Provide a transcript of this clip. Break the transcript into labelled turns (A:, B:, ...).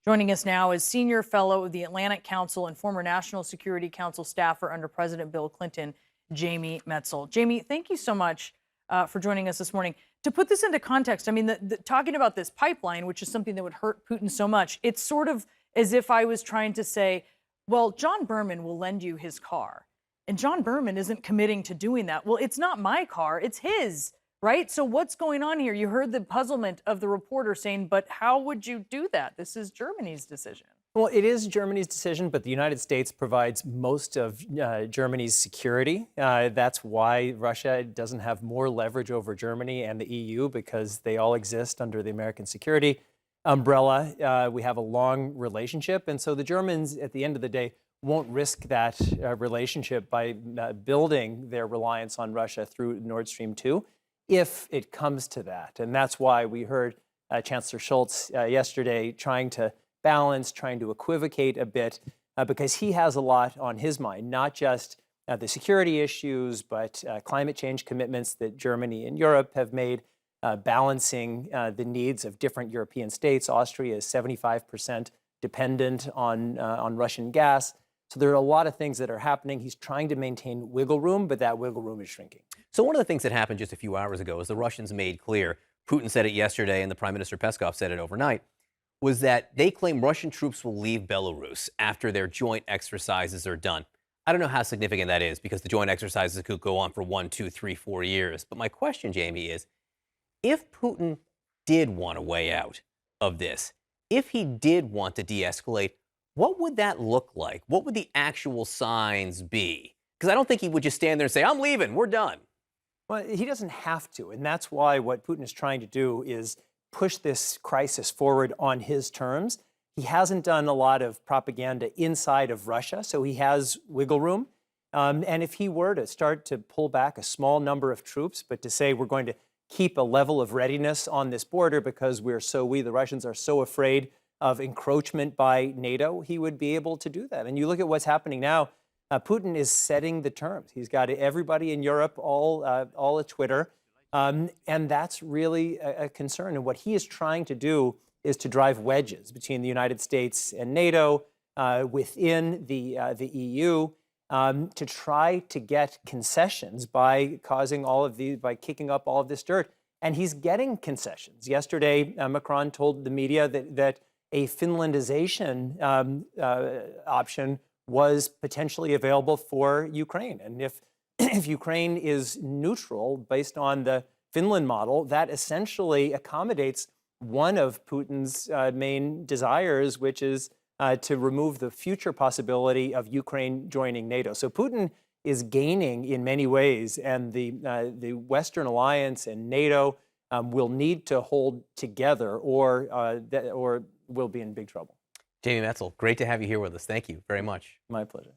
A: Joining us now is Senior Fellow of the Atlantic Council and former National Security Council staffer under President Bill Clinton, Jamie Metzl. Jamie, thank you so much for joining us this morning. To put this into context, I mean, talking about this pipeline, which is something that would hurt Putin so much, it's sort of as if I was trying to say, well, John Berman will lend you his car. And John Berman isn't committing to doing that. Well, it's not my car, it's his, right? So what's going on here? You heard the puzzlement of the reporter saying, but how would you do that? This is Germany's decision.
B: Well, it is Germany's decision, but the United States provides most of Germany's security. That's why Russia doesn't have more leverage over Germany and the EU, because they all exist under the American security umbrella. We have a long relationship, and so the Germans, at the end of the day, won't risk that relationship by building their reliance on Russia through Nord Stream 2 if it comes to that. And that's why we heard Chancellor Scholz yesterday trying to balance, trying to equivocate a bit, because he has a lot on his mind, not just the security issues, but climate change commitments that Germany and Europe have made, balancing the needs of different European states. Austria is 75% dependent on Russian gas. So there are a lot of things that are happening. He's trying to maintain wiggle room, but that wiggle room is shrinking.
C: So one of the things that happened just a few hours ago is the Russians made clear, Putin said it yesterday and the Prime Minister Peskov said it overnight, was that they claim Russian troops will leave Belarus after their joint exercises are done. I don't know how significant that is, because the joint exercises could go on for 1, 2, 3, 4 years. But my question, Jamie, is if Putin did want a way out of this, if he did want to de-escalate, what would that look like? What would the actual signs be? Because I don't think he would just stand there and say, I'm leaving, we're done.
B: Well, he doesn't have to. And that's why what Putin is trying to do is push this crisis forward on his terms. He hasn't done a lot of propaganda inside of Russia, so he has wiggle room. And if he were to start to pull back a small number of troops, but to say we're going to keep a level of readiness on this border because we, the Russians, are so afraid of encroachment by NATO, he would be able to do that. And you look at what's happening now, Putin is setting the terms. He's got everybody in Europe all at Twitter. And that's really a concern. And what he is trying to do is to drive wedges between the United States and NATO, within the EU, to try to get concessions by kicking up all of this dirt. And he's getting concessions. Yesterday, Macron told the media that a Finlandization option was potentially available for Ukraine. And if Ukraine is neutral based on the Finland model, that essentially accommodates one of Putin's main desires, which is to remove the future possibility of Ukraine joining NATO. So Putin is gaining in many ways, and the Western alliance and NATO will need to hold together, or we'll be in big trouble.
C: Jamie Metzl, great to have you here with us. Thank you very much.
B: My pleasure.